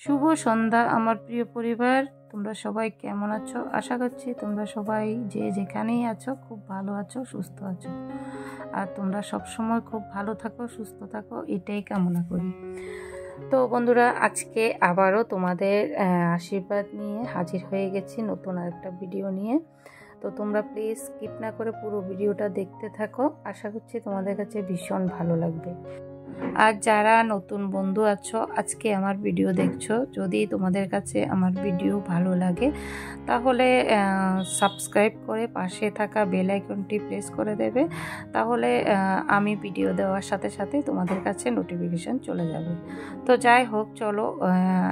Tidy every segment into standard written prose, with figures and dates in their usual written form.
শুভ সন্ধ্যা আমার প্রিয় পরিবার, তোমরা সবাই কেমন আছো? আশা করছি তোমরা সবাই যে যেখানেই আছো খুব ভালো আছো, সুস্থ আছো। আর তোমরা সবসময় খুব ভালো থাকো, সুস্থ থাকো, এটাই কামনা করি। তো বন্ধুরা, আজকে আবারও তোমাদের আশীর্বাদ নিয়ে হাজির হয়ে গেছি নতুন আরেকটা ভিডিও নিয়ে। তো তোমরা প্লিজ স্কিপ না করে পুরো ভিডিওটা দেখতে থাকো, আশা করছি তোমাদের কাছে ভীষণ ভালো লাগবে। আর যারা নতুন বন্ধু আছো, আজকে আমার ভিডিও দেখছো, যদি তোমাদের কাছে আমার ভিডিও ভালো লাগে তাহলে সাবস্ক্রাইব করে পাশে থাকা বেল আইকনটি প্রেস করে দেবে। তাহলে আমি ভিডিও দেওয়ার সাথে সাথে তোমাদের কাছে নোটিফিকেশন চলে যাবে। তো যাই হোক, চলো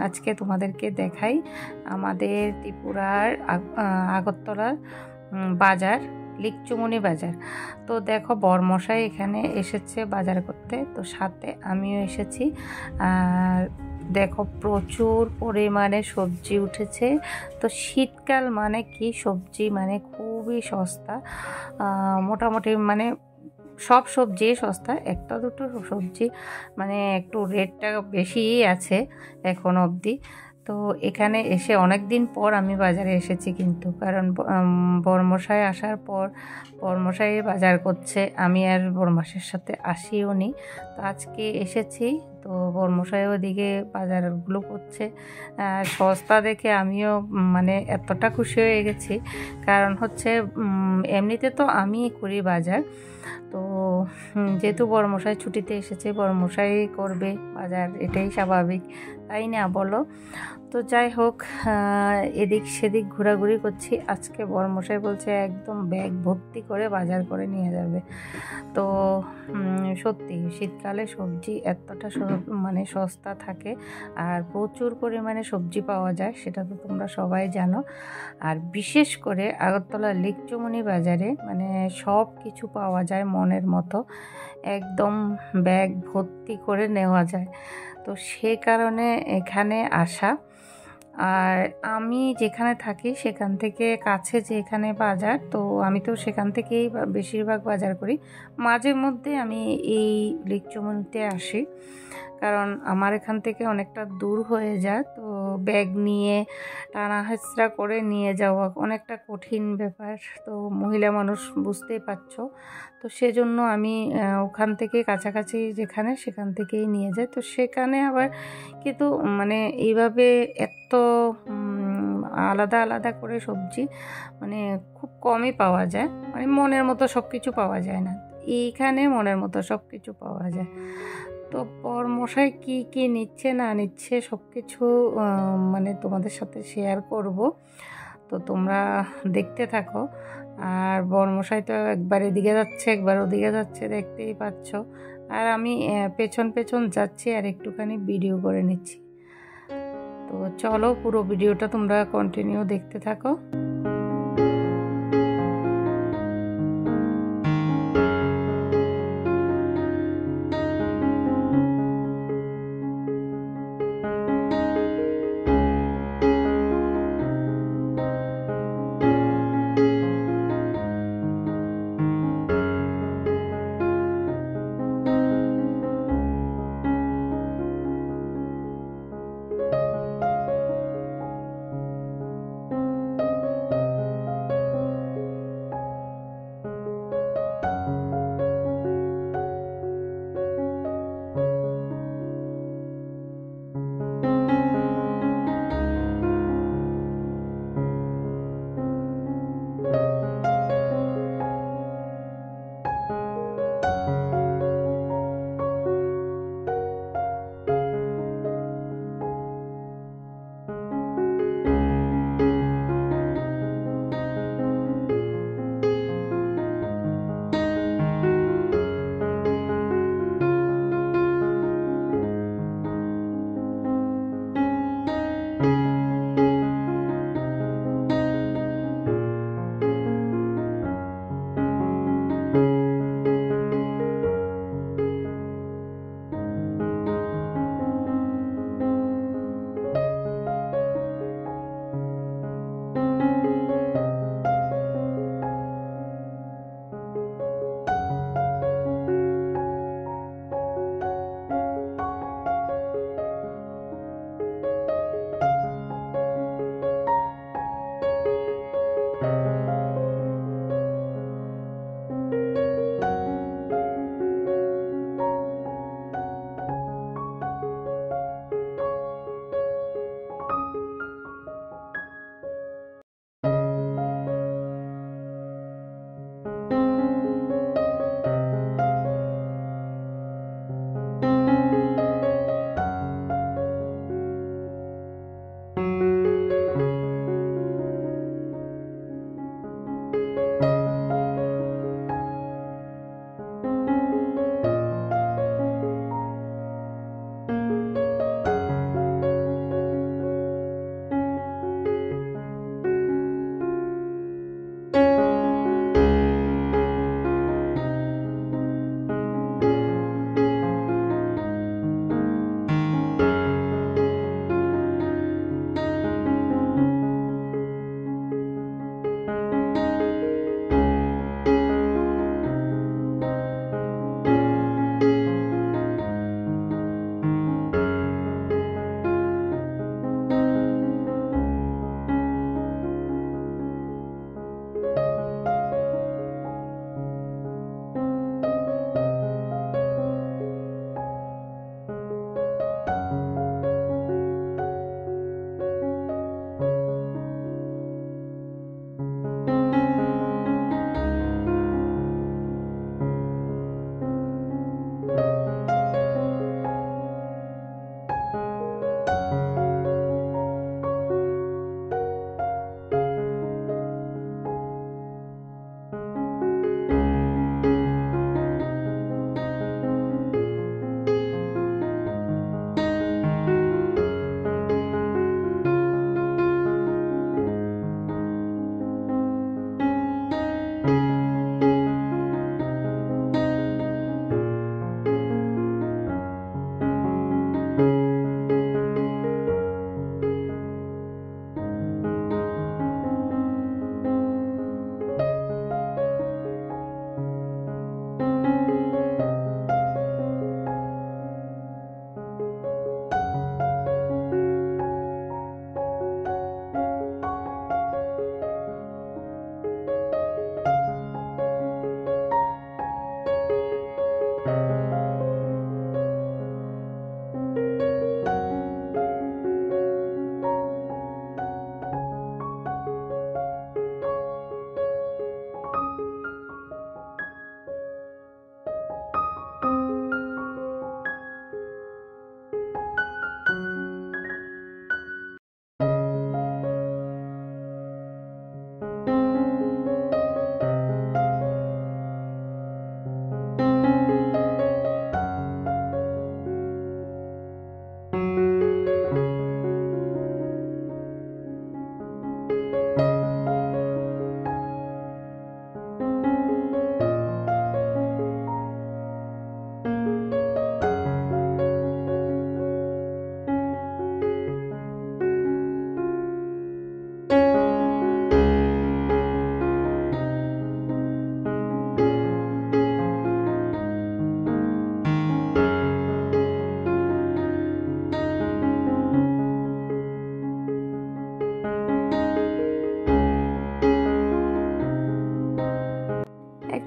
আজকে তোমাদেরকে দেখাই আমাদের ত্রিপুরার আগরতলার বাজার, লিকচুমনি বাজার। তো দেখো, বরমশাই এখানে এসেছে বাজার করতে, তো সাথে আমিও এসেছি। আর দেখো, প্রচুর পরিমাণে সবজি উঠেছে। তো শীতকাল মানে কি, সবজি মানে খুবই সস্তা। মোটামুটি মানে সব সবজি সস্তা, একটা দুটো সবজি মানে একটু রেটটা বেশিই আছে এখন অবধি। তো এখানে এসে অনেক দিন পর আমি বাজারে এসেছি, কিন্তু কারণ বরমশাই আসার পর বরমশাই বাজার করছে, আমি আর বরমশাইয়ের সাথে আসিও নি। তো আজকে এসেছি, তো বরমশাই ওদিকে বাজারগুলো করছে। সস্তা দেখে আমিও মানে এতটা খুশি হয়ে গেছি, কারণ হচ্ছে এমনিতে তো আমি করি বাজার। তো যেহেতু বরমশাই ছুটিতে এসেছে, বরমশাই করবে বাজার, এটাই স্বাভাবিক, তাই না বলো? তো যাই হোক, এদিক সেদিক ঘোরাঘুরি করছি। আজকে বরমশাই বলছে একদম ব্যাগ ভর্তি করে বাজার করে নিয়ে যাবে। তো সত্যি শীতকালে সবজি এতটা মানে সস্তা থাকে, আর প্রচুর পরিমাণে সবজি পাওয়া যায়, সেটা তো তোমরা সবাই জানো। আর বিশেষ করে আগরতলা লিকচুমনি বাজারে মানে সব কিছু পাওয়া যায় মনের মতো, একদম ব্যাগ ভর্তি করে নেওয়া যায়। তো সে কারণে এখানে আসা। আর আমি যেখানে থাকি সেখান থেকে কাছে যেখানে বাজার, তো আমি তো সেখান থেকেই বেশিরভাগ বাজার করি। মাঝে মধ্যে আমি এই লিকচুমনিতে আসি, কারণ আমার এখান থেকে অনেকটা দূর হয়ে যায়। তো ব্যাগ নিয়ে টানা হেঁচড়া করে নিয়ে যাওয়া অনেকটা কঠিন ব্যাপার, তো মহিলা মানুষ বুঝতেই পারছো। তো সেজন্য আমি ওখান থেকে কাছাকাছি যেখানে সেখান থেকেই নিয়ে যাই। তো সেখানে আবার কিন্তু মানে এইভাবে এত আলাদা আলাদা করে সবজি মানে খুব কমই পাওয়া যায়, মানে মনের মতো সব কিছু পাওয়া যায় না। এইখানে মনের মতো সব কিছু পাওয়া যায়। তো বরমশাই কি কি নিচ্ছে না নিচ্ছে সব কিছু মানে তোমাদের সাথে শেয়ার করব, তো তোমরা দেখতে থাকো। আর বরমশাই তো একবার এদিকে যাচ্ছে একবার ওদিকে যাচ্ছে, দেখতেই পাচ্ছ। আর আমি পেছন পেছন যাচ্ছি আর একটুখানি ভিডিও করে নিচ্ছি। তো চলো, পুরো ভিডিওটা তোমরা কন্টিনিউ দেখতে থাকো।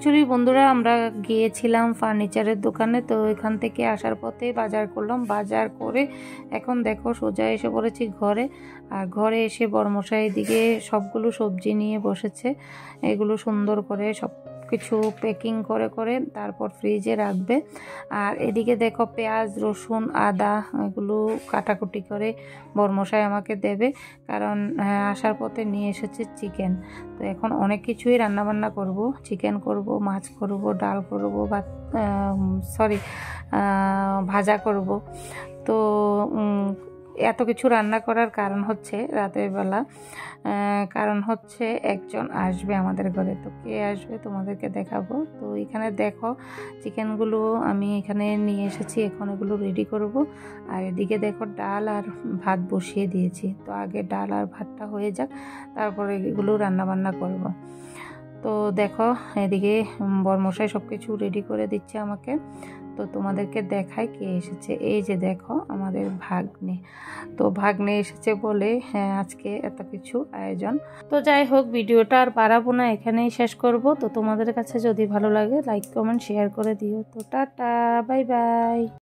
অ্যাকচুয়ালি বন্ধুরা আমরা গিয়েছিলাম ফার্নিচারের দোকানে, তো এখান থেকে আসার পথে বাজার করলাম। বাজার করে এখন দেখো সোজা এসে পড়েছি ঘরে। আর ঘরে এসে বড়মশাই এদিকে সবগুলো সবজি নিয়ে বসেছে। এগুলো সুন্দর করে সব কিছু প্যাকিং করে করে তারপর ফ্রিজে রাখবে। আর এদিকে দেখো পেঁয়াজ, রসুন, আদা এগুলো কাটাকুটি করে বড়মশাই আমাকে দেবে, কারণ আসার পথে নিয়ে এসেছে চিকেন। তো এখন অনেক কিছুই রান্নাবান্না করব, চিকেন করব, মাছ করব, ডাল করব, বা ভাজা করব। তো এত কিছু রান্না করার কারণ হচ্ছে রাতের বেলা, কারণ হচ্ছে একজন আসবে আমাদের ঘরে। তো কে আসবে তোমাদেরকে দেখাবো। তো এখানে দেখো চিকেনগুলো আমি এখানে নিয়ে এসেছি, এখন এগুলো রেডি করব। আর এদিকে দেখো ডাল আর ভাত বসিয়ে দিয়েছি। তো আগে ডাল আর ভাতটা হয়ে যাক, তারপরে এগুলো রান্না বান্না করব। তো দেখো এদিকে বরমশাই সব কিছু রেডি করে দিচ্ছে আমাকে। তো তোমাদেরকে দেখাই কে এসেছে। এই যে দেখো আমাদের ভাগ্নে। তো ভাগ্নে এসেছে বলে আজকে এত কিছু আয়োজন। তো যাই হোক, ভিডিওটা আর বাড়াবো না, এখানেই শেষ করব। তো তোমাদের কাছে যদি ভালো লাগে লাইক কমেন্ট শেয়ার করে দিও। তো টাটা, বাই বাই।